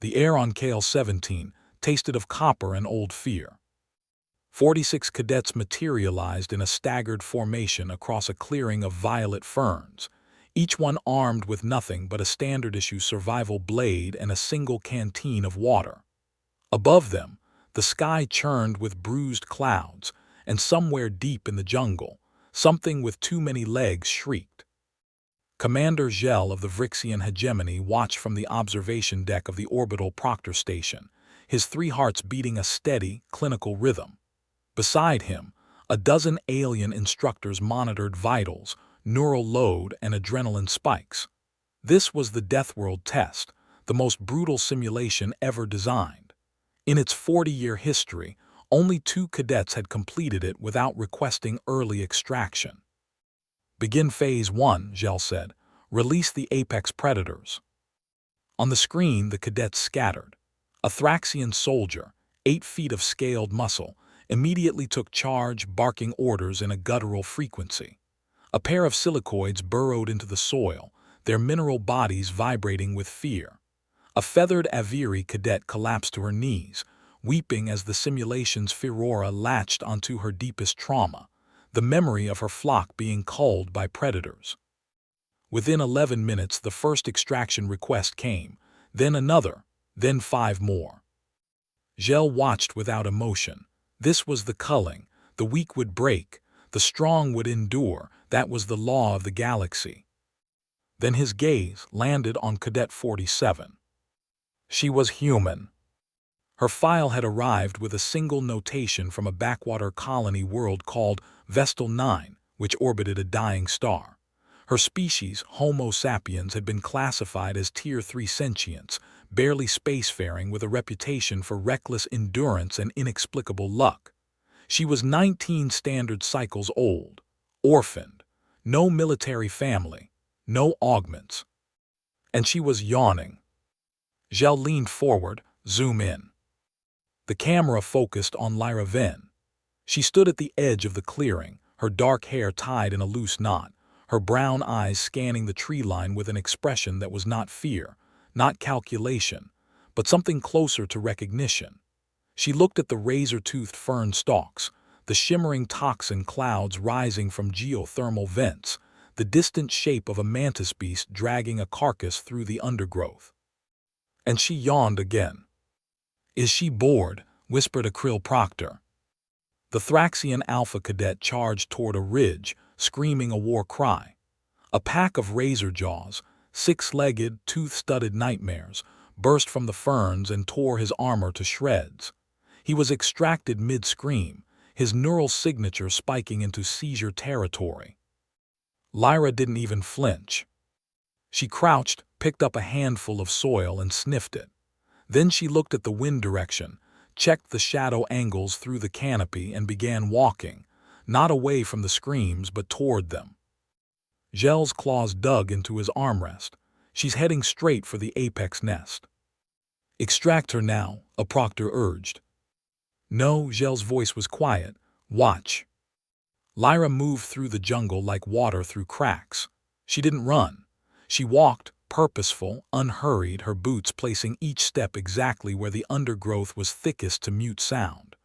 The air on KL-17 tasted of copper and old fear. 46 cadets materialized in a staggered formation across a clearing of violet ferns, each one armed with nothing but a standard-issue survival blade and a single canteen of water. Above them, the sky churned with bruised clouds, and somewhere deep in the jungle, something with too many legs shrieked. Commander Gel of the Vrixian hegemony watched from the observation deck of the orbital Proctor station, his 3 hearts beating a steady, clinical rhythm. Beside him, a dozen alien instructors monitored vitals, neural load, and adrenaline spikes. This was the Deathworld test, the most brutal simulation ever designed. In its 40-year history, only 2 cadets had completed it without requesting early extraction. "Begin Phase 1, Gel said. "Release the apex predators." On the screen, the cadets scattered. A Thraxian soldier, 8 feet of scaled muscle, immediately took charge, barking orders in a guttural frequency. A pair of silicoids burrowed into the soil, their mineral bodies vibrating with fear. A feathered Aviri cadet collapsed to her knees, weeping as the simulation's furor latched onto her deepest trauma, the memory of her flock being culled by predators. Within 11 minutes, the first extraction request came, then another, then 5 more. Gel watched without emotion. This was the culling. The weak would break, the strong would endure. That was the law of the galaxy. Then his gaze landed on Cadet 47. She was human. Her file had arrived with a single notation from a backwater colony world called Vestal 9, which orbited a dying star. Her species, Homo sapiens, had been classified as Tier 3 sentients, barely spacefaring with a reputation for reckless endurance and inexplicable luck. She was 19 standard cycles old, orphaned, no military family, no augments. And she was yawning. Gel leaned forward, zoom in. The camera focused on Lyra Venn. She stood at the edge of the clearing, her dark hair tied in a loose knot, her brown eyes scanning the tree line with an expression that was not fear, not calculation, but something closer to recognition. She looked at the razor-toothed fern stalks, the shimmering toxin clouds rising from geothermal vents, the distant shape of a mantis beast dragging a carcass through the undergrowth. And she yawned again. "Is she bored?" whispered a Krill Proctor. The Thraxian Alpha Cadet charged toward a ridge, screaming a war cry. A pack of razor jaws, 6-legged, tooth-studded nightmares, burst from the ferns and tore his armor to shreds. He was extracted mid-scream, his neural signature spiking into seizure territory. Lyra didn't even flinch. She crouched, picked up a handful of soil and sniffed it. Then she looked at the wind direction, checked the shadow angles through the canopy and began walking, not away from the screams but toward them. Gel's claws dug into his armrest. "She's heading straight for the apex nest." "Extract her now," a proctor urged. "No," Gel's voice was quiet. "Watch." Lyra moved through the jungle like water through cracks. She didn't run. She walked, purposeful, unhurried, her boots placing each step exactly where the undergrowth was thickest to mute sound.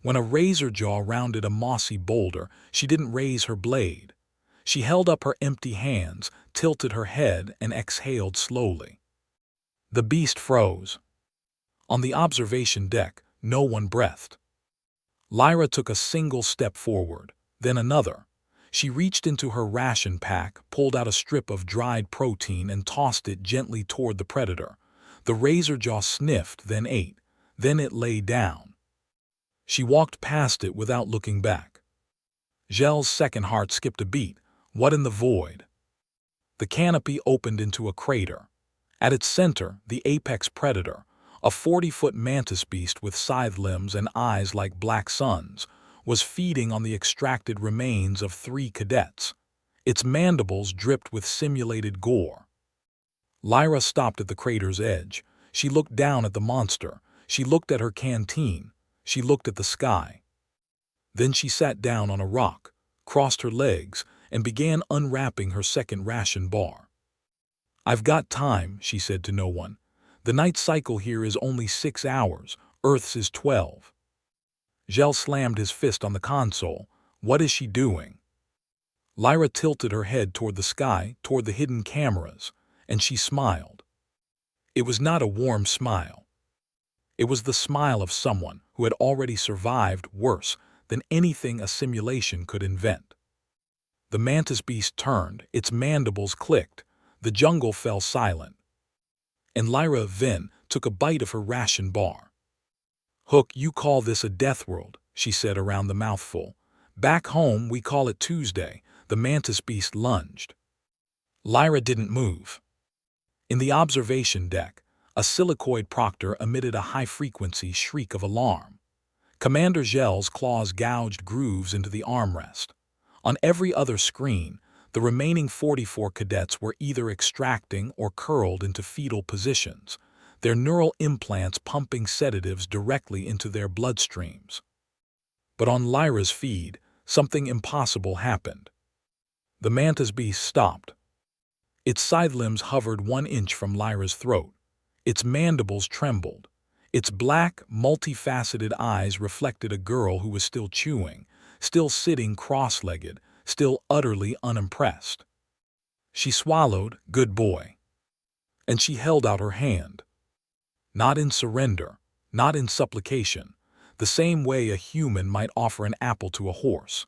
When a razor jaw rounded a mossy boulder, she didn't raise her blade. She held up her empty hands, tilted her head, and exhaled slowly. The beast froze. On the observation deck, no one breathed. Lyra took a single step forward, then another. She reached into her ration pack, pulled out a strip of dried protein, and tossed it gently toward the predator. The razor jaw sniffed, then ate. Then it lay down. She walked past it without looking back. Gel's second heart skipped a beat. What in the void? The canopy opened into a crater. At its center, the apex predator, a 40-foot mantis beast with scythe limbs and eyes like black suns, was feeding on the extracted remains of 3 cadets. Its mandibles dripped with simulated gore. Lyra stopped at the crater's edge. She looked down at the monster. She looked at her canteen. She looked at the sky. Then she sat down on a rock, crossed her legs, and began unwrapping her second ration bar. "I've got time," she said to no one. The night cycle here is only 6 hours, Earth's is 12. Gel slammed his fist on the console. What is she doing? Lyra tilted her head toward the sky, toward the hidden cameras, and she smiled. It was not a warm smile. It was the smile of someone who had already survived worse than anything a simulation could invent. The mantis beast turned, its mandibles clicked, the jungle fell silent. And Lyra Venn took a bite of her ration bar. "Hook, you call this a deathworld," she said around the mouthful. "Back home we call it Tuesday." The mantis beast lunged. Lyra didn't move. In the observation deck, a silicoid proctor emitted a high-frequency shriek of alarm. Commander Gel's claws gouged grooves into the armrest. On every other screen, the remaining 44 cadets were either extracting or curled into fetal positions, their neural implants pumping sedatives directly into their bloodstreams. But on Lyra's feed, something impossible happened. The mantis beast stopped. Its side limbs hovered 1 inch from Lyra's throat. Its mandibles trembled. Its black, multifaceted eyes reflected a girl who was still chewing, still sitting cross-legged, still utterly unimpressed. She swallowed, "Good boy." And she held out her hand. Not in surrender, not in supplication, the same way a human might offer an apple to a horse.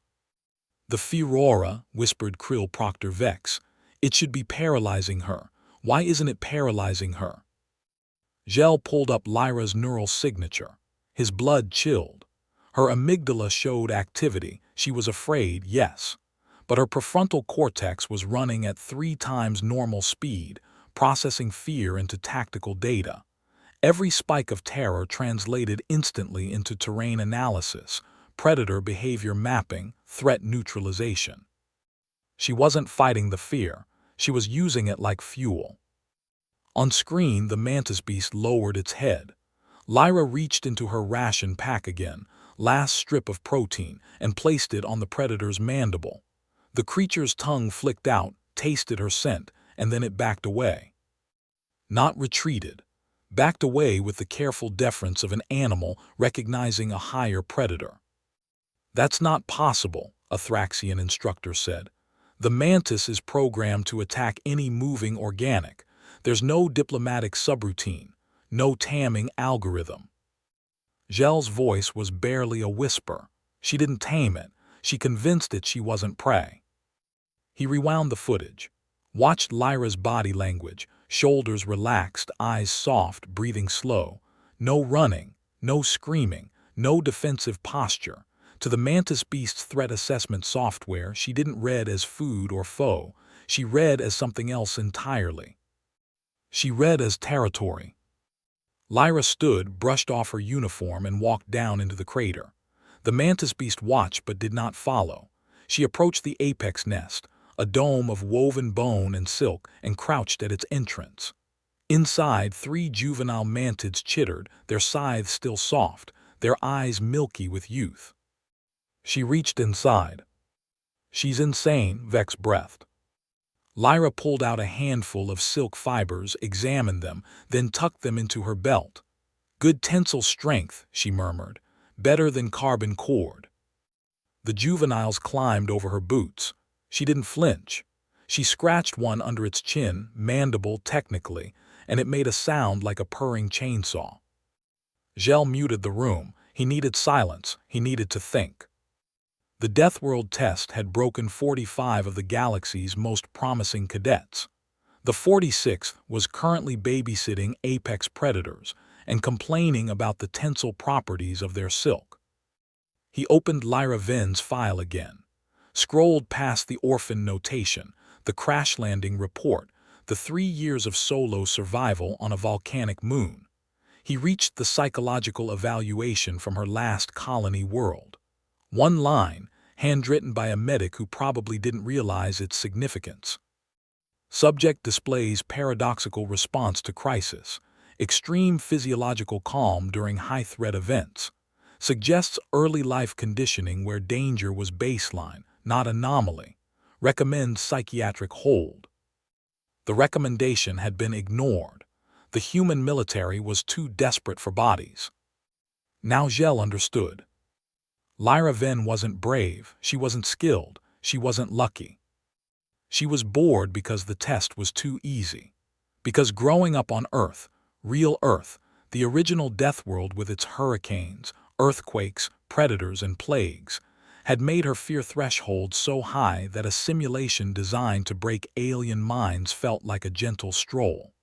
"The Furora," whispered Krill Proctor Vex. "It should be paralyzing her. Why isn't it paralyzing her?" Gel pulled up Lyra's neural signature. His blood chilled. Her amygdala showed activity. She was afraid, yes. But her prefrontal cortex was running at 3 times normal speed, processing fear into tactical data. Every spike of terror translated instantly into terrain analysis, predator behavior mapping, threat neutralization. She wasn't fighting the fear. She was using it like fuel. On screen, the mantis beast lowered its head. Lyra reached into her ration pack again, last strip of protein, and placed it on the predator's mandible. The creature's tongue flicked out, tasted her scent, and then it backed away. Not retreated. Backed away with the careful deference of an animal recognizing a higher predator. "That's not possible," a Thraxian instructor said. "The mantis is programmed to attack any moving organic. There's no diplomatic subroutine, no taming algorithm." Gel's voice was barely a whisper. She didn't tame it. She convinced it she wasn't prey. He rewound the footage. Watched Lyra's body language, shoulders relaxed, eyes soft, breathing slow. No running, no screaming, no defensive posture. To the mantis beast's threat assessment software, she didn't read as food or foe. She read as something else entirely. She read as territory. Lyra stood, brushed off her uniform, and walked down into the crater. The mantis beast watched but did not follow. She approached the apex nest, a dome of woven bone and silk, and crouched at its entrance. Inside, 3 juvenile mantids chittered, their scythes still soft, their eyes milky with youth. She reached inside. "She's insane," Vex breathed. Lyra pulled out a handful of silk fibers, examined them, then tucked them into her belt. "Good tensile strength," she murmured. "Better than carbon cord." The juveniles climbed over her boots. She didn't flinch. She scratched one under its chin, mandible technically, and it made a sound like a purring chainsaw. Gel muted the room. He needed silence. He needed to think. The Deathworld test had broken 45 of the galaxy's most promising cadets. The 46th was currently babysitting apex predators and complaining about the tensile properties of their silk. He opened Lyra Venn's file again, scrolled past the orphan notation, the crash landing report, the 3 years of solo survival on a volcanic moon. He reached the psychological evaluation from her last colony world. 1 line, handwritten by a medic who probably didn't realize its significance. Subject displays paradoxical response to crisis, extreme physiological calm during high-threat events, suggests early life conditioning where danger was baseline, not anomaly, recommends psychiatric hold. The recommendation had been ignored. The human military was too desperate for bodies. Now Gel understood. Lyra Venn wasn't brave, she wasn't skilled, she wasn't lucky. She was bored because the test was too easy. Because growing up on Earth, real Earth, the original Deathworld with its hurricanes, earthquakes, predators, and plagues, had made her fear threshold so high that a simulation designed to break alien minds felt like a gentle stroll.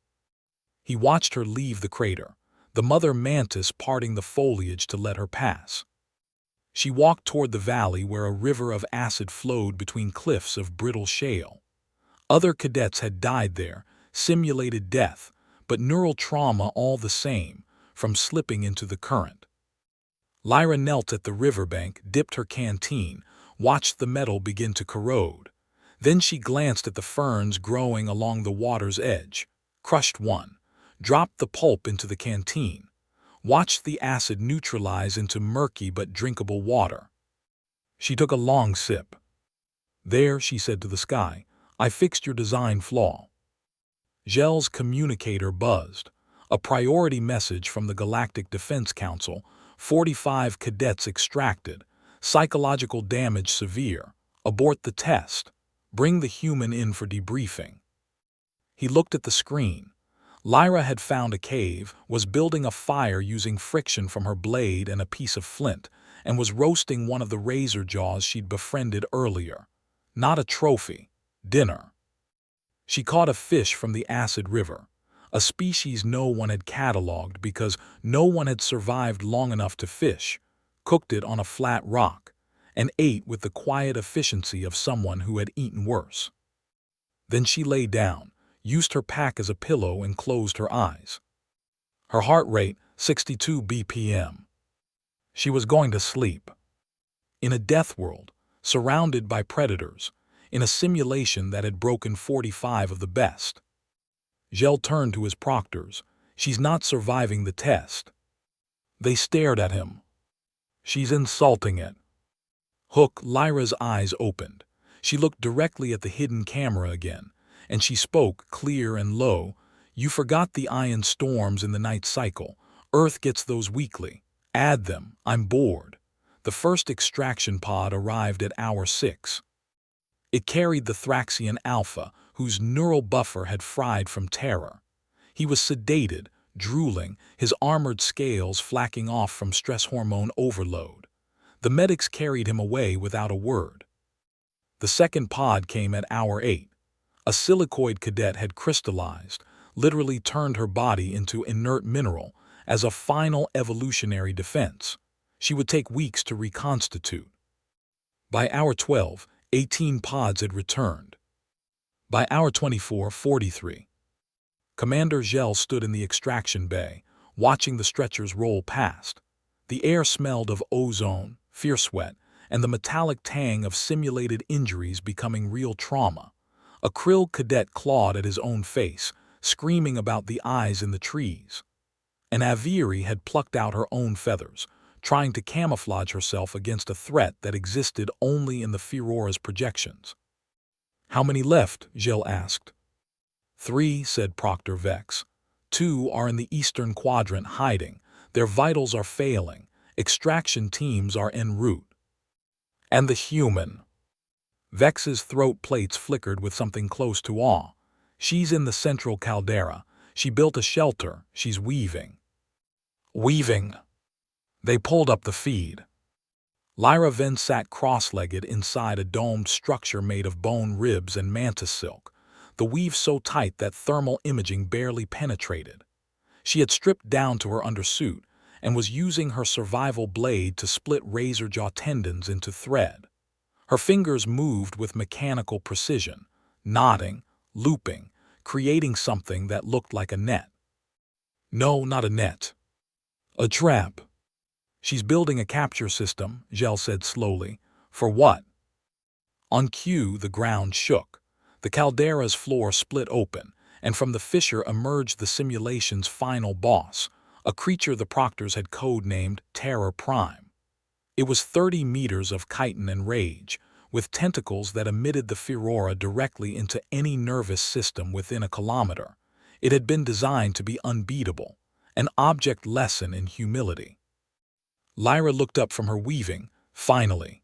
He watched her leave the crater, the mother mantis parting the foliage to let her pass. She walked toward the valley where a river of acid flowed between cliffs of brittle shale. Other cadets had died there, simulated death, but neural trauma all the same, from slipping into the current. Lyra knelt at the riverbank, dipped her canteen, watched the metal begin to corrode. Then she glanced at the ferns growing along the water's edge, crushed one, dropped the pulp into the canteen, watched the acid neutralize into murky but drinkable water. She took a long sip. "There," she said to the sky, "I fixed your design flaw." Gel's communicator buzzed. A priority message from the Galactic Defense Council, 45 cadets extracted, psychological damage severe, abort the test, bring the human in for debriefing. He looked at the screen. Lyra had found a cave, was building a fire using friction from her blade and a piece of flint, and was roasting one of the razor jaws she'd befriended earlier. Not a trophy. Dinner. She caught a fish from the acid river, a species no one had cataloged because no one had survived long enough to fish, cooked it on a flat rock, and ate with the quiet efficiency of someone who had eaten worse. Then she lay down, used her pack as a pillow, and closed her eyes. Her heart rate, 62 BPM. She was going to sleep. In a death world, surrounded by predators, in a simulation that had broken 45 of the best. Gel turned to his proctors. "She's not surviving the test." They stared at him. "She's insulting it." Hook, Lyra's eyes opened. She looked directly at the hidden camera again, and she spoke clear and low. "You forgot the ion storms in the night cycle. Earth gets those weekly. Add them. I'm bored." The first extraction pod arrived at hour 6. It carried the Thraxian Alpha, whose neural buffer had fried from terror. He was sedated, drooling, his armored scales flacking off from stress hormone overload. The medics carried him away without a word. The second pod came at hour 8. A silicoid cadet had crystallized, literally turned her body into inert mineral, as a final evolutionary defense. She would take weeks to reconstitute. By hour 12, 18 pods had returned. By hour 24, 43. Commander Gel stood in the extraction bay, watching the stretchers roll past. The air smelled of ozone, fear sweat, and the metallic tang of simulated injuries becoming real trauma. A krill cadet clawed at his own face, screaming about the eyes in the trees. An aviary had plucked out her own feathers, trying to camouflage herself against a threat that existed only in the Furora's projections. "How many left?" Gel asked. 3, said Proctor Vex. 2 are in the eastern quadrant hiding. Their vitals are failing. Extraction teams are en route. And the human. Vex's throat plates flickered with something close to awe. "She's in the central caldera. She built a shelter. She's weaving." Weaving. They pulled up the feed. Lyra Venn sat cross-legged inside a domed structure made of bone ribs and mantis silk, the weave so tight that thermal imaging barely penetrated. She had stripped down to her undersuit and was using her survival blade to split razor jaw tendons into thread. Her fingers moved with mechanical precision, knotting, looping, creating something that looked like a net. No, not a net. A trap. "She's building a capture system," Gel said slowly. "For what?" On cue, the ground shook. The caldera's floor split open, and from the fissure emerged the simulation's final boss, a creature the proctors had codenamed Terror Prime. It was 30 meters of chitin and rage, with tentacles that emitted the Furora directly into any nervous system within a kilometer. It had been designed to be unbeatable, an object lesson in humility. Lyra looked up from her weaving, finally.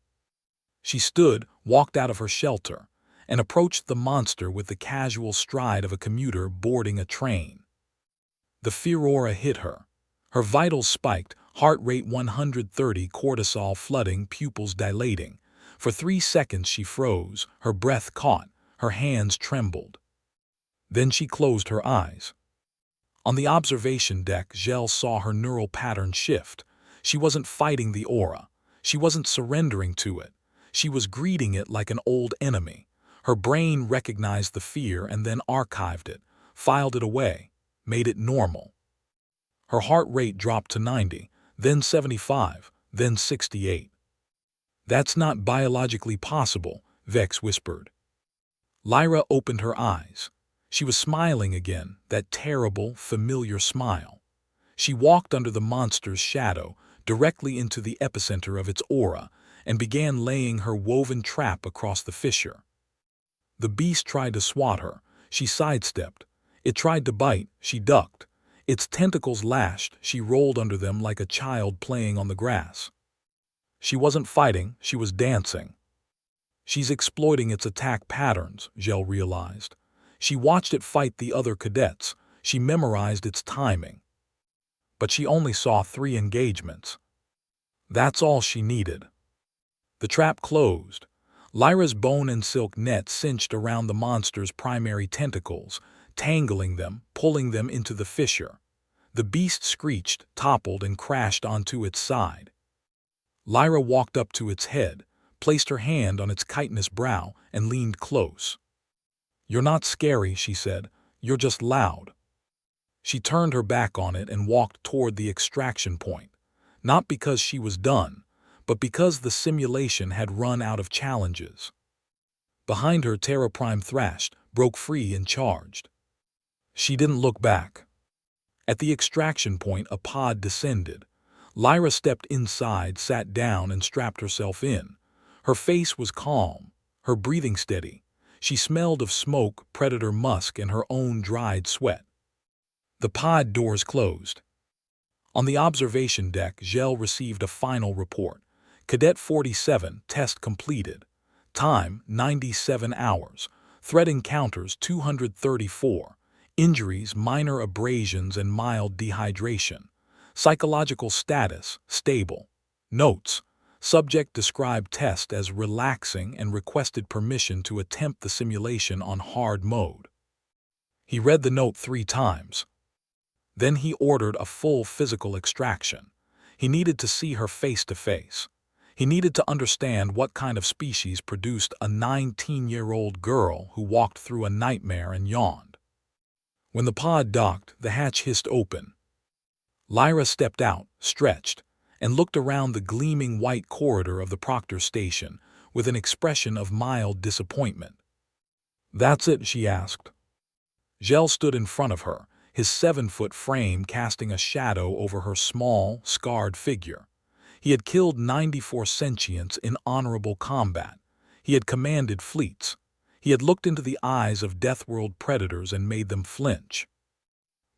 She stood, walked out of her shelter, and approached the monster with the casual stride of a commuter boarding a train. The fear aura hit her. Her vitals spiked, heart rate 130, cortisol flooding, pupils dilating. For 3 seconds she froze, her breath caught, her hands trembled. Then she closed her eyes. On the observation deck, Gel saw her neural pattern shift. She wasn't fighting the aura. She wasn't surrendering to it. She was greeting it like an old enemy. Her brain recognized the fear and then archived it, filed it away, made it normal. Her heart rate dropped to 90, then 75, then 68. "That's not biologically possible," Vex whispered. Lyra opened her eyes. She was smiling again, that terrible, familiar smile. She walked under the monster's shadow, directly into the epicenter of its aura, and began laying her woven trap across the fissure. The beast tried to swat her. She sidestepped. It tried to bite. She ducked. Its tentacles lashed. She rolled under them like a child playing on the grass. She wasn't fighting. She was dancing. She's exploiting its attack patterns, Gel realized. She watched it fight the other cadets. She memorized its timing. But she only saw 3 engagements. That's all she needed. The trap closed. Lyra's bone and silk net cinched around the monster's primary tentacles, tangling them, pulling them into the fissure. The beast screeched, toppled, and crashed onto its side. Lyra walked up to its head, placed her hand on its chitinous brow, and leaned close. "You're not scary," she said. "You're just loud." She turned her back on it and walked toward the extraction point, not because she was done, but because the simulation had run out of challenges. Behind her, Terra Prime thrashed, broke free, and charged. She didn't look back. At the extraction point, a pod descended. Lyra stepped inside, sat down, and strapped herself in. Her face was calm, her breathing steady. She smelled of smoke, predator musk, and her own dried sweat. The pod doors closed. On the observation deck, Gel received a final report. Cadet 47, test completed. Time, 97 hours. Threat encounters, 234. Injuries, minor abrasions and mild dehydration. Psychological status, stable. Notes: subject described test as relaxing and requested permission to attempt the simulation on hard mode. He read the note 3 times. Then he ordered a full physical extraction. He needed to see her face to face. He needed to understand what kind of species produced a 19-year-old girl who walked through a nightmare and yawned. When the pod docked, the hatch hissed open. Lyra stepped out, stretched, and looked around the gleaming white corridor of the Proctor station with an expression of mild disappointment. "That's it?" she asked. Gel stood in front of her, his 7-foot frame casting a shadow over her small, scarred figure. He had killed 94 sentients in honorable combat. He had commanded fleets. He had looked into the eyes of Deathworld predators and made them flinch.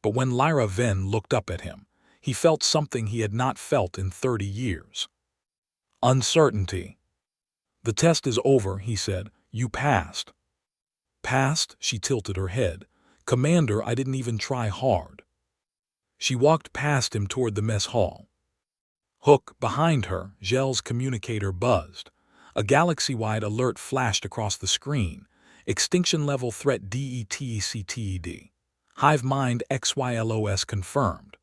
But when Lyra Venn looked up at him, he felt something he had not felt in 30 years. Uncertainty. "The test is over," he said. "You passed." "Passed?" She tilted her head. "Commander, I didn't even try hard." She walked past him toward the mess hall. Hook, behind her, Gel's communicator buzzed. A galaxy-wide alert flashed across the screen. Extinction level threat DETCTED. Hive mind XYLOS confirmed.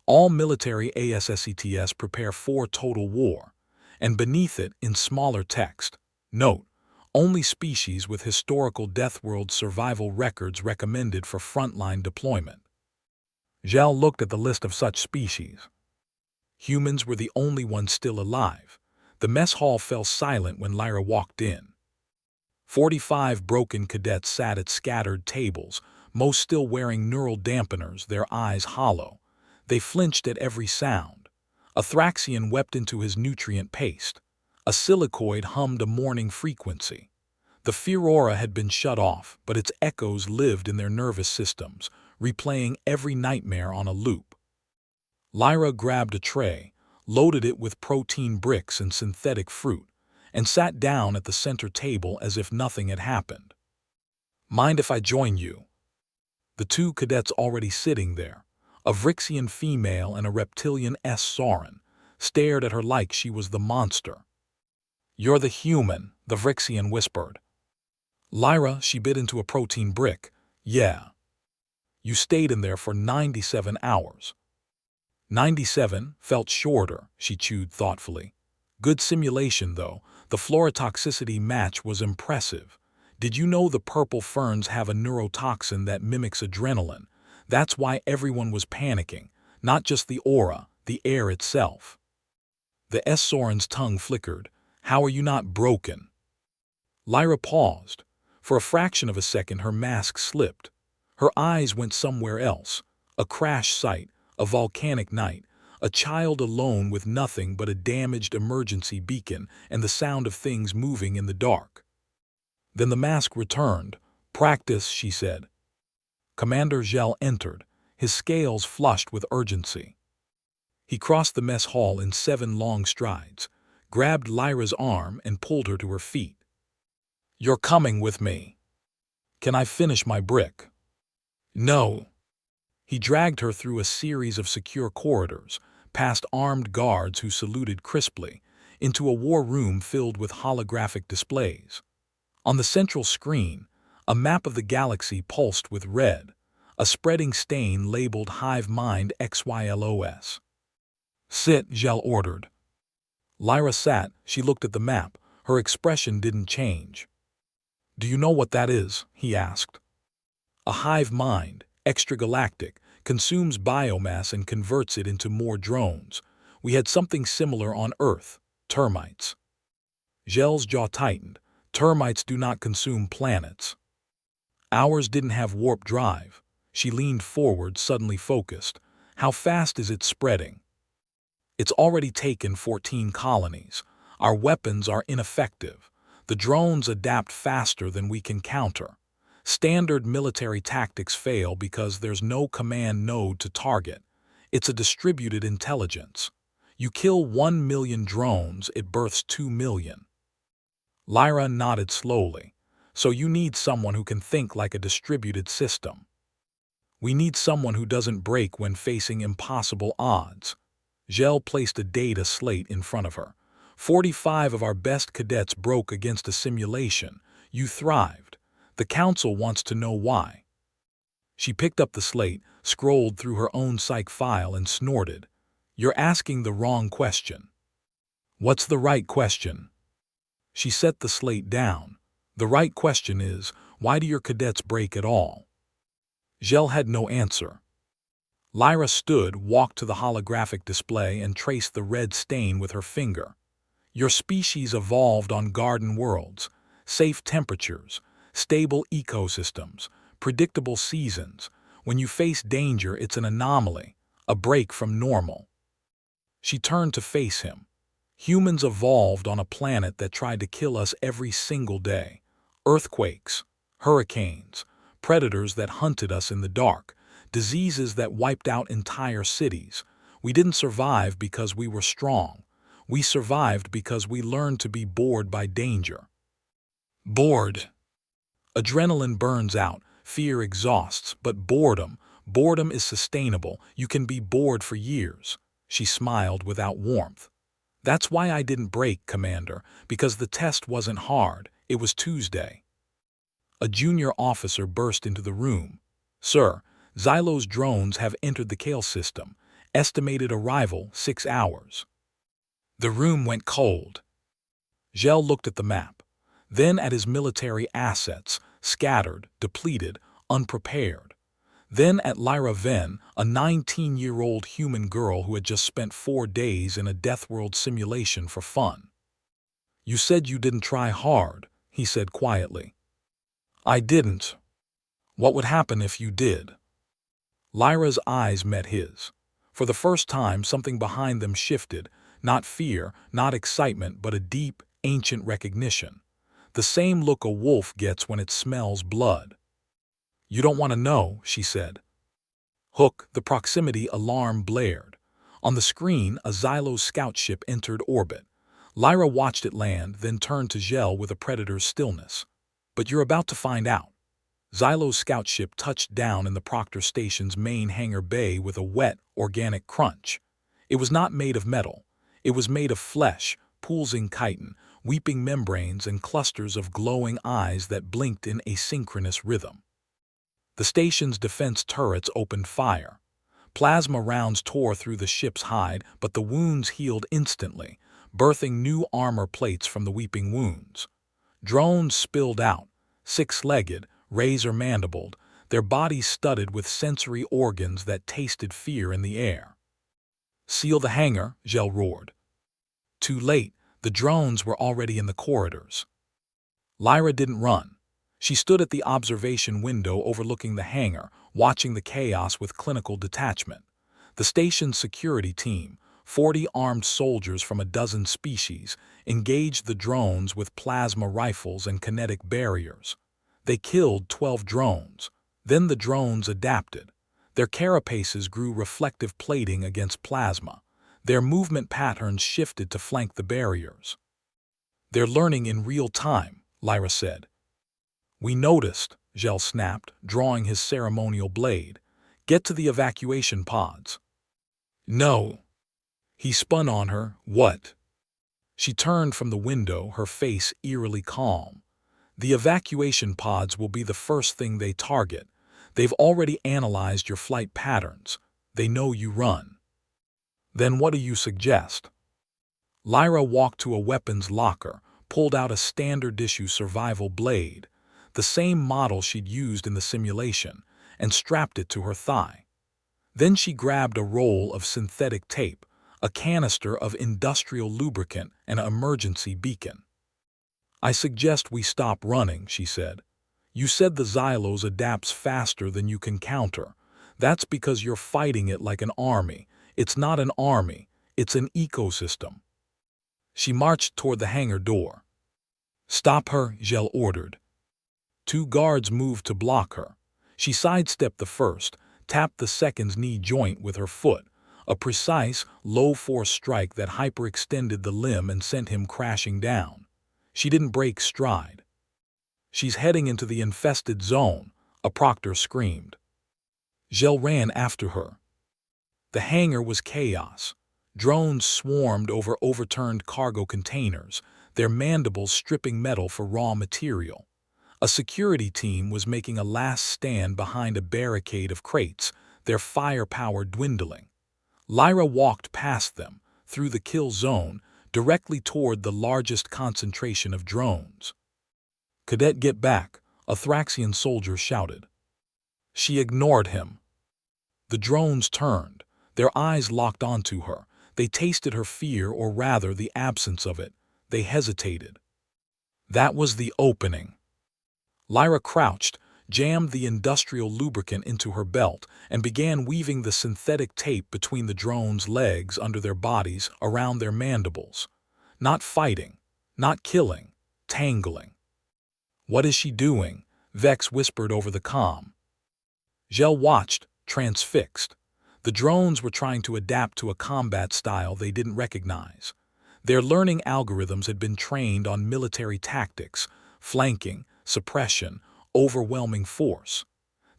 All military ASSETS prepare for total war. And beneath it, in smaller text, note: only species with historical Deathworld survival records recommended for frontline deployment. Gel looked at the list of such species. Humans were the only ones still alive. The mess hall fell silent when Lyra walked in. 45 broken cadets sat at scattered tables, most still wearing neural dampeners, their eyes hollow. They flinched at every sound. A Thraxian wept into his nutrient paste. A silicoid hummed a mourning frequency. The fear aura had been shut off, but its echoes lived in their nervous systems, replaying every nightmare on a loop. Lyra grabbed a tray, loaded it with protein bricks and synthetic fruit, and sat down at the center table as if nothing had happened. "Mind if I join you?" The two cadets already sitting there, a Vrixian female and a reptilian Sauron, stared at her like she was the monster. "You're the human," the Vrixian whispered. Lyra, she bit into a protein brick. "Yeah. You stayed in there for 97 hours. 97 felt shorter," she chewed thoughtfully. "Good simulation, though. The fluorotoxicity match was impressive. Did you know the purple ferns have a neurotoxin that mimics adrenaline? That's why everyone was panicking, not just the aura, the air itself." The Sauron's tongue flickered. "How are you not broken?" Lyra paused. For a fraction of a second her mask slipped. Her eyes went somewhere else. A crash site, a volcanic night, a child alone with nothing but a damaged emergency beacon and the sound of things moving in the dark. Then the mask returned. "Practice," she said. Commander Zhel entered, his scales flushed with urgency. He crossed the mess hall in 7 long strides, grabbed Lyra's arm and pulled her to her feet. "You're coming with me." "Can I finish my brick?" "No." He dragged her through a series of secure corridors, past armed guards who saluted crisply, into a war room filled with holographic displays. On the central screen, a map of the galaxy pulsed with red, a spreading stain labeled Hive Mind XYLOS. "Sit," Zhel ordered. Lyra sat. She looked at the map. Her expression didn't change. "Do you know what that is?" he asked. "A hive mind, extragalactic, consumes biomass and converts it into more drones. We had something similar on Earth, termites." Zhel's jaw tightened. "Termites do not consume planets." "Ours didn't have warp drive." She leaned forward, suddenly focused. "How fast is it spreading?" "It's already taken 14 colonies. Our weapons are ineffective. The drones adapt faster than we can counter. Standard military tactics fail because there's no command node to target. It's a distributed intelligence. You kill 1 million drones, it births 2 million. Lyra nodded slowly. "So you need someone who can think like a distributed system." "We need someone who doesn't break when facing impossible odds." Zhel placed a data slate in front of her. 45 of our best cadets broke against a simulation. You thrived. The Council wants to know why." She picked up the slate, scrolled through her own psych file and snorted. "You're asking the wrong question." "What's the right question?" She set the slate down. "The right question is, why do your cadets break at all?" Zhel had no answer. Lyra stood, walked to the holographic display and traced the red stain with her finger. "Your species evolved on garden worlds, safe temperatures, stable ecosystems, predictable seasons. When you face danger, it's an anomaly, a break from normal." She turned to face him. "Humans evolved on a planet that tried to kill us every single day. Earthquakes, hurricanes, predators that hunted us in the dark, diseases that wiped out entire cities. We didn't survive because we were strong. We survived because we learned to be bored by danger." Bored. Adrenaline burns out, fear exhausts, but boredom is sustainable. You can be bored for years. She smiled without warmth. "That's why I didn't break, Commander, because the test wasn't hard. It was Tuesday." A junior officer burst into the room. "Sir, Xylo's drones have entered the Kale system. Estimated arrival 6 hours." The room went cold. Zhel looked at the map, then at his military assets, scattered, depleted, unprepared. Then at Lyra Venn, a 19-year-old human girl who had just spent 4 days in a Deathworld simulation for fun. "You said you didn't try hard," he said quietly. "I didn't. What would happen if you did?" Lyra's eyes met his. For the first time, something behind them shifted, not fear, not excitement, but a deep, ancient recognition. The same look a wolf gets when it smells blood. "You don't want to know," she said. Hook, the proximity alarm blared. On the screen, a Xylo scout ship entered orbit. Lyra watched it land, then turned to Gel with a predator's stillness. "But you're about to find out." Xylo's scout ship touched down in the Proctor Station's main hangar bay with a wet, organic crunch. It was not made of metal. It was made of flesh, pulsing chitin, weeping membranes, and clusters of glowing eyes that blinked in asynchronous rhythm. The station's defense turrets opened fire. Plasma rounds tore through the ship's hide, but the wounds healed instantly, birthing new armor plates from the weeping wounds. Drones spilled out, six-legged, razor-mandibled, their bodies studded with sensory organs that tasted fear in the air. "Seal the hangar," Gel roared. Too late, the drones were already in the corridors. Lyra didn't run. She stood at the observation window overlooking the hangar, watching the chaos with clinical detachment. The station's security team, 40 armed soldiers from a dozen species, engaged the drones with plasma rifles and kinetic barriers. They killed 12 drones. Then the drones adapted. Their carapaces grew reflective plating against plasma. Their movement patterns shifted to flank the barriers. "They're learning in real time," Lyra said. "We noticed," Gel snapped, drawing his ceremonial blade. "Get to the evacuation pods." "No." He spun on her. "What?" She turned from the window, her face eerily calm. "The evacuation pods will be the first thing they target. They've already analyzed your flight patterns. They know you run." "Then what do you suggest?" Lyra walked to a weapons locker, pulled out a standard-issue survival blade, the same model she'd used in the simulation, and strapped it to her thigh. Then she grabbed a roll of synthetic tape, a canister of industrial lubricant, and an emergency beacon. "I suggest we stop running," she said. "You said the Xylos adapts faster than you can counter. That's because you're fighting it like an army. It's not an army, it's an ecosystem." She marched toward the hangar door. "Stop her," Gel ordered. 2 guards moved to block her. She sidestepped the first, tapped the second's knee joint with her foot, a precise, low-force strike that hyperextended the limb and sent him crashing down. She didn't break stride. "She's heading into the infested zone," a proctor screamed. Gel ran after her. The hangar was chaos. Drones swarmed over overturned cargo containers, their mandibles stripping metal for raw material. A security team was making a last stand behind a barricade of crates, their firepower dwindling. Lyra walked past them, through the kill zone, directly toward the largest concentration of drones. "Cadet, get back," a Thraxian soldier shouted. She ignored him. The drones turned, their eyes locked onto her. They tasted her fear, or rather the absence of it. They hesitated. That was the opening. Lyra crouched, jammed the industrial lubricant into her belt, and began weaving the synthetic tape between the drones' legs under their bodies, around their mandibles. Not fighting, not killing, tangling. "What is she doing?" Vex whispered over the comm. Gel watched, transfixed. The drones were trying to adapt to a combat style they didn't recognize. Their learning algorithms had been trained on military tactics, flanking, suppression, overwhelming force.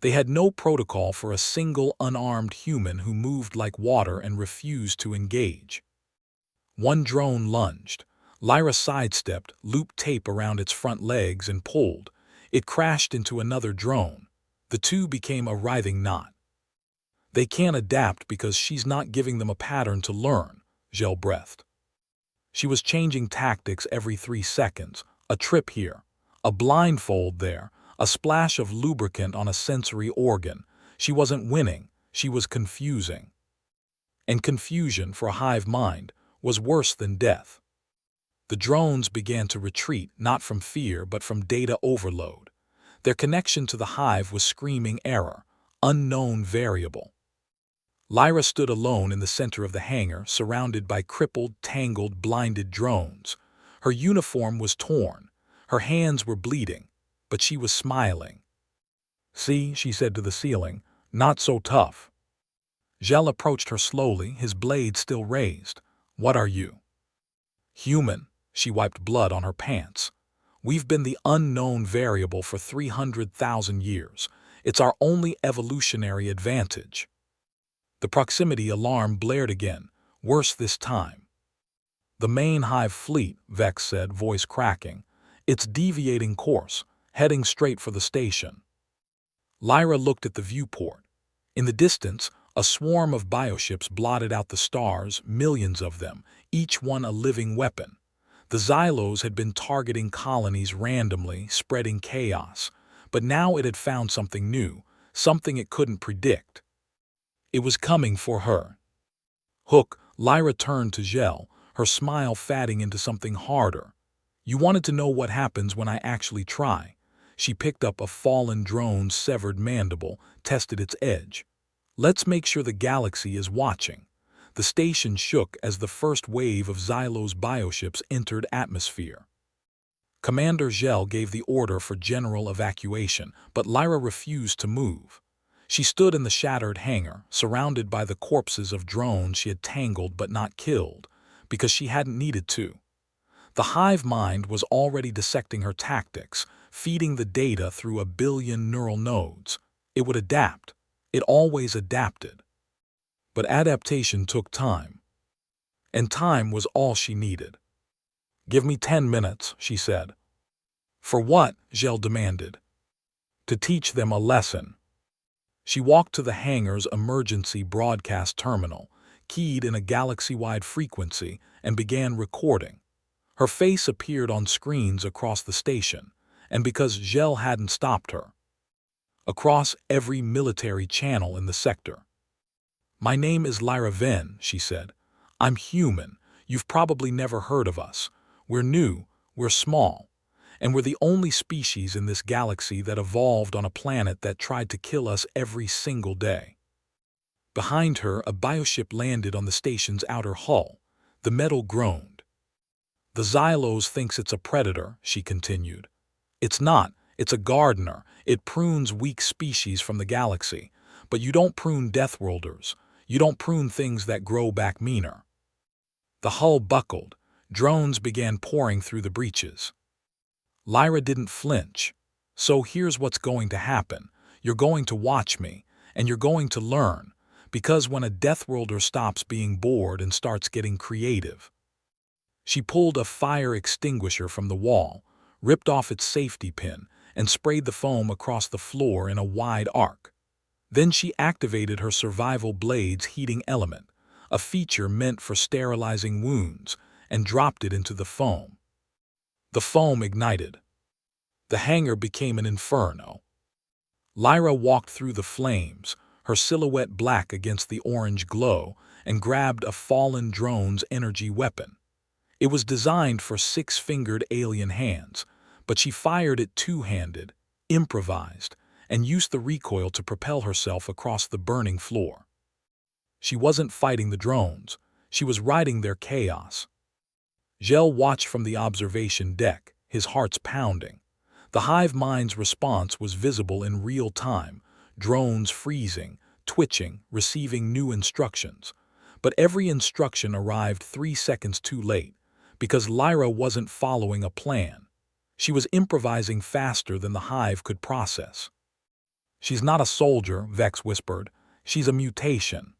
They had no protocol for a single unarmed human who moved like water and refused to engage. One drone lunged. Lyra sidestepped, looped tape around its front legs, and pulled. It crashed into another drone. The two became a writhing knot. "They can't adapt because she's not giving them a pattern to learn," Gel breathed. She was changing tactics every 3 seconds, a trip here, a blindfold there, a splash of lubricant on a sensory organ. She wasn't winning, she was confusing. And confusion, for a hive mind, was worse than death. The drones began to retreat, not from fear but from data overload. Their connection to the hive was screaming error, unknown variable. Lyra stood alone in the center of the hangar, surrounded by crippled, tangled, blinded drones. Her uniform was torn. Her hands were bleeding, but she was smiling. "See," she said to the ceiling, "not so tough." Gel approached her slowly, his blade still raised. "What are you?" "Human." She wiped blood on her pants. "We've been the unknown variable for 300,000 years. It's our only evolutionary advantage." The proximity alarm blared again, worse this time. "The main hive fleet," Vex said, voice cracking. "It's deviating course, heading straight for the station." Lyra looked at the viewport. In the distance, a swarm of bioships blotted out the stars, millions of them, each one a living weapon. The Xylos had been targeting colonies randomly, spreading chaos. But now it had found something new, something it couldn't predict. It was coming for her. "Hook," Lyra turned to Gel, her smile fatting into something harder. "You wanted to know what happens when I actually try." She picked up a fallen drone's severed mandible, tested its edge. "Let's make sure the galaxy is watching." The station shook as the first wave of Xylos bioships entered atmosphere. Commander Gel gave the order for general evacuation, but Lyra refused to move. She stood in the shattered hangar, surrounded by the corpses of drones she had tangled but not killed, because she hadn't needed to. The hive mind was already dissecting her tactics, feeding the data through 1 billion neural nodes. It would adapt. It always adapted. But adaptation took time. And time was all she needed. "Give me 10 minutes, she said. "For what?" Gel demanded. "To teach them a lesson." She walked to the hangar's emergency broadcast terminal, keyed in a galaxy-wide frequency, and began recording. Her face appeared on screens across the station, and because Gel hadn't stopped her, across every military channel in the sector. "My name is Lyra Venn," she said. "I'm human. You've probably never heard of us. We're new, we're small, and we're the only species in this galaxy that evolved on a planet that tried to kill us every single day." Behind her, a bioship landed on the station's outer hull. The metal groaned. "The Xylos thinks it's a predator," she continued. "It's not. It's a gardener. It prunes weak species from the galaxy. But you don't prune deathworlders. You don't prune things that grow back meaner." The hull buckled. Drones began pouring through the breaches. Lyra didn't flinch. "So here's what's going to happen. You're going to watch me, and you're going to learn. Because when a deathworlder stops being bored and starts getting creative." She pulled a fire extinguisher from the wall, ripped off its safety pin, and sprayed the foam across the floor in a wide arc. Then she activated her survival blade's heating element, a feature meant for sterilizing wounds, and dropped it into the foam. The foam ignited. The hangar became an inferno. Lyra walked through the flames, her silhouette black against the orange glow, and grabbed a fallen drone's energy weapon. It was designed for 6-fingered alien hands, but she fired it two-handed, improvised, and used the recoil to propel herself across the burning floor. She wasn't fighting the drones. She was riding their chaos. Gel watched from the observation deck, his heart's pounding. The hive mind's response was visible in real time, drones freezing, twitching, receiving new instructions. But every instruction arrived 3 seconds too late, because Lyra wasn't following a plan. She was improvising faster than the hive could process. "She's not a soldier," Vex whispered. "She's a mutation."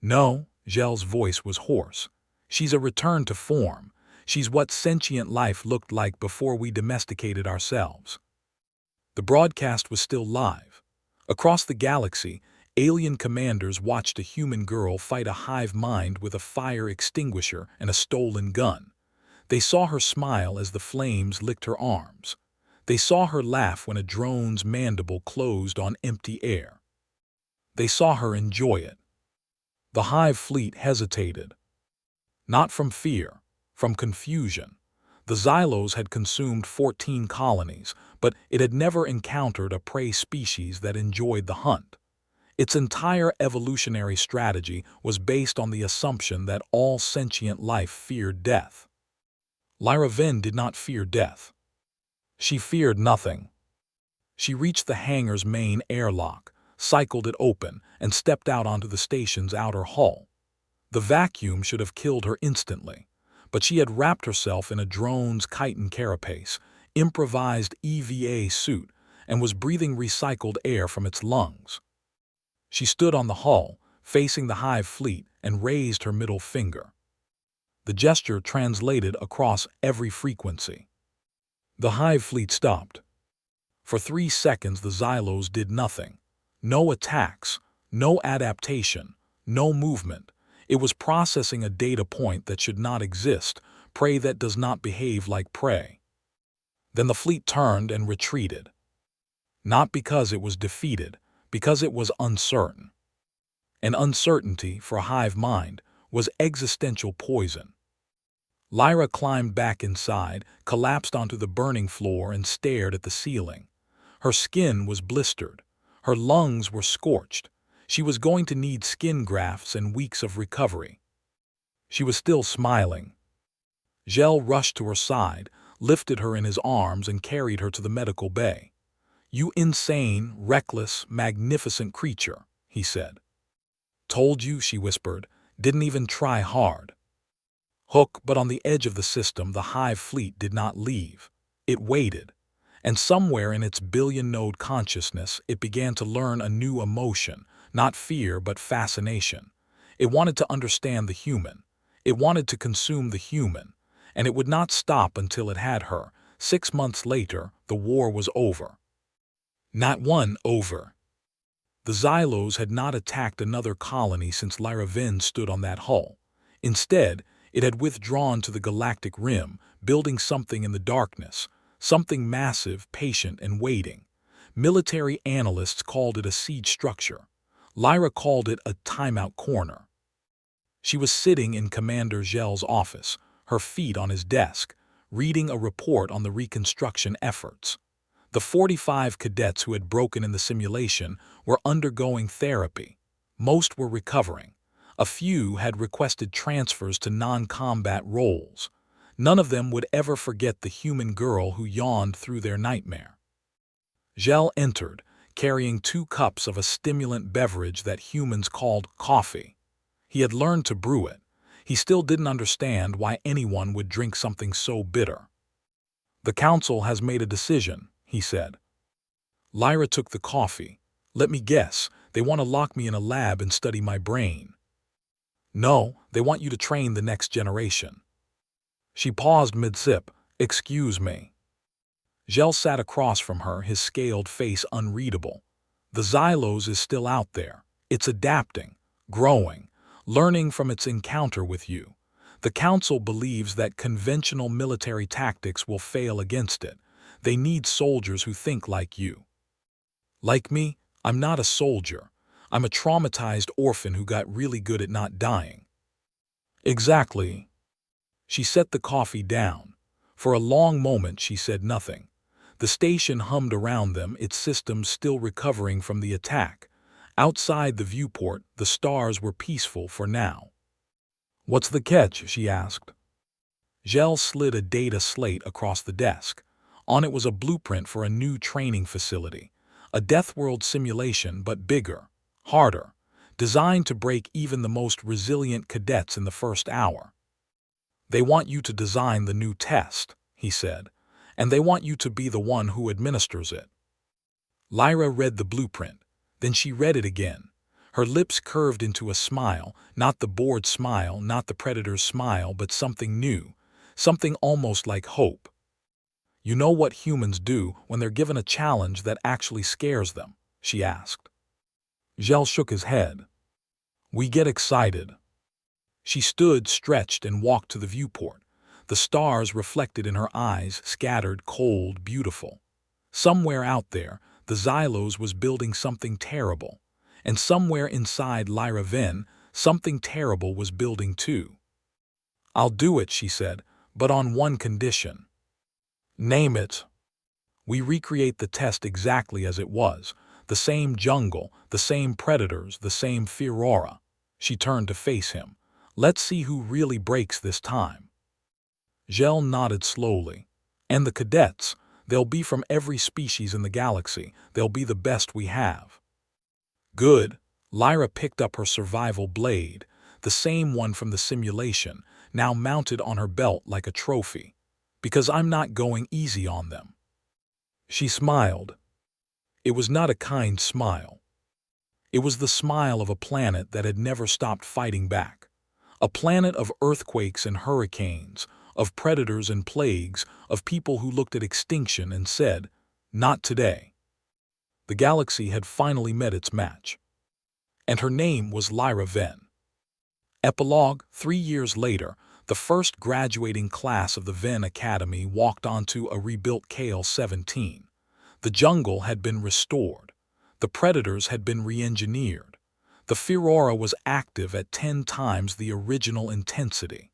"No," Gel's voice was hoarse. "She's a return to form. She's what sentient life looked like before we domesticated ourselves." The broadcast was still live. Across the galaxy, alien commanders watched a human girl fight a hive mind with a fire extinguisher and a stolen gun. They saw her smile as the flames licked her arms. They saw her laugh when a drone's mandible closed on empty air. They saw her enjoy it. The hive fleet hesitated. Not from fear, from confusion. The Xylos had consumed 14 colonies, but it had never encountered a prey species that enjoyed the hunt. Its entire evolutionary strategy was based on the assumption that all sentient life feared death. Lyra Venn did not fear death. She feared nothing. She reached the hangar's main airlock, cycled it open, and stepped out onto the station's outer hull. The vacuum should have killed her instantly, but she had wrapped herself in a drone's chitin carapace, improvised EVA suit, and was breathing recycled air from its lungs. She stood on the hull, facing the hive fleet, and raised her middle finger. The gesture translated across every frequency. The hive fleet stopped. For 3 seconds the Xylos did nothing. No attacks, no adaptation, no movement. It was processing a data point that should not exist, prey that does not behave like prey. Then the fleet turned and retreated. Not because it was defeated, because it was uncertain. And uncertainty, for a hive mind, was existential poison. Lyra climbed back inside, collapsed onto the burning floor, and stared at the ceiling. Her skin was blistered. Her lungs were scorched. She was going to need skin grafts and weeks of recovery. She was still smiling. Gel rushed to her side, lifted her in his arms, and carried her to the medical bay. "You insane, reckless, magnificent creature," he said. "Told you," she whispered. "Didn't even try hard." Hook, but on the edge of the system, the hive fleet did not leave. It waited. And somewhere in its billion-node consciousness, it began to learn a new emotion, not fear but fascination. It wanted to understand the human. It wanted to consume the human. And it would not stop until it had her. 6 months later, the war was over. Not one over. The Xylos had not attacked another colony since Lyra Venn stood on that hull. Instead, it had withdrawn to the galactic rim, building something in the darkness, something massive, patient, and waiting. Military analysts called it a siege structure. Lyra called it a timeout corner. She was sitting in Commander Gel's office, her feet on his desk, reading a report on the reconstruction efforts. The 45 cadets who had broken in the simulation were undergoing therapy. Most were recovering. A few had requested transfers to non-combat roles. None of them would ever forget the human girl who yawned through their nightmare. Gel entered, carrying 2 cups of a stimulant beverage that humans called coffee. He had learned to brew it. He still didn't understand why anyone would drink something so bitter. "The council has made a decision," he said. Lyra took the coffee. "Let me guess, they want to lock me in a lab and study my brain." "No, they want you to train the next generation." She paused mid-sip. "Excuse me." Gel sat across from her, his scaled face unreadable. "The Xylos is still out there. It's adapting, growing, learning from its encounter with you. The Council believes that conventional military tactics will fail against it. They need soldiers who think like you." "Like me? I'm not a soldier. I'm a traumatized orphan who got really good at not dying." "Exactly." She set the coffee down. For a long moment she said nothing. The station hummed around them, its systems still recovering from the attack. Outside the viewport, the stars were peaceful for now. "What's the catch?" she asked. Gel slid a data slate across the desk. On it was a blueprint for a new training facility. A Deathworld simulation, but bigger, harder, designed to break even the most resilient cadets in the first hour. "They want you to design the new test," he said, "and they want you to be the one who administers it." Lyra read the blueprint. Then she read it again. Her lips curved into a smile, not the bored smile, not the predator's smile, but something new, something almost like hope. "You know what humans do when they're given a challenge that actually scares them?" she asked. Gel shook his head. "We get excited." She stood, stretched, and walked to the viewport. The stars reflected in her eyes, scattered, cold, beautiful. Somewhere out there, the Xylos was building something terrible. And somewhere inside Lyra Venn, something terrible was building too. "I'll do it," she said, "but on one condition." "Name it." "We recreate the test exactly as it was. The same jungle, the same predators, the same fear aura." She turned to face him. "Let's see who really breaks this time." Gel nodded slowly. "And the cadets, they'll be from every species in the galaxy. They'll be the best we have." Good. Lyra picked up her survival blade, the same one from the simulation, now mounted on her belt like a trophy. Because I'm not going easy on them. She smiled. It was not a kind smile. It was the smile of a planet that had never stopped fighting back. A planet of earthquakes and hurricanes, of predators and plagues, of people who looked at extinction and said, "Not today." The galaxy had finally met its match. And her name was Lyra Venn. Epilogue: 3 years later, the first graduating class of the Venn Academy walked onto a rebuilt KL-17. The jungle had been restored. The predators had been re-engineered. The Furora was active at 10 times the original intensity.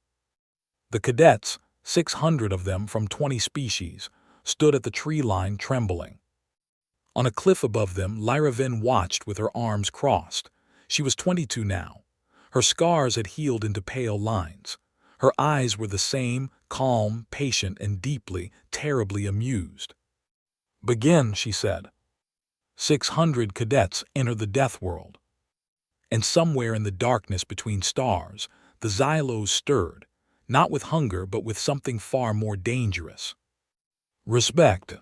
The cadets, 600 of them from 20 species, stood at the tree line trembling. On a cliff above them, Lyra Venn watched with her arms crossed. She was 22 now. Her scars had healed into pale lines. Her eyes were the same, calm, patient, and deeply, terribly amused. "Begin," she said. 600 cadets entered the Deathworld. And somewhere in the darkness between stars, the Xylos stirred, not with hunger but with something far more dangerous. Respect.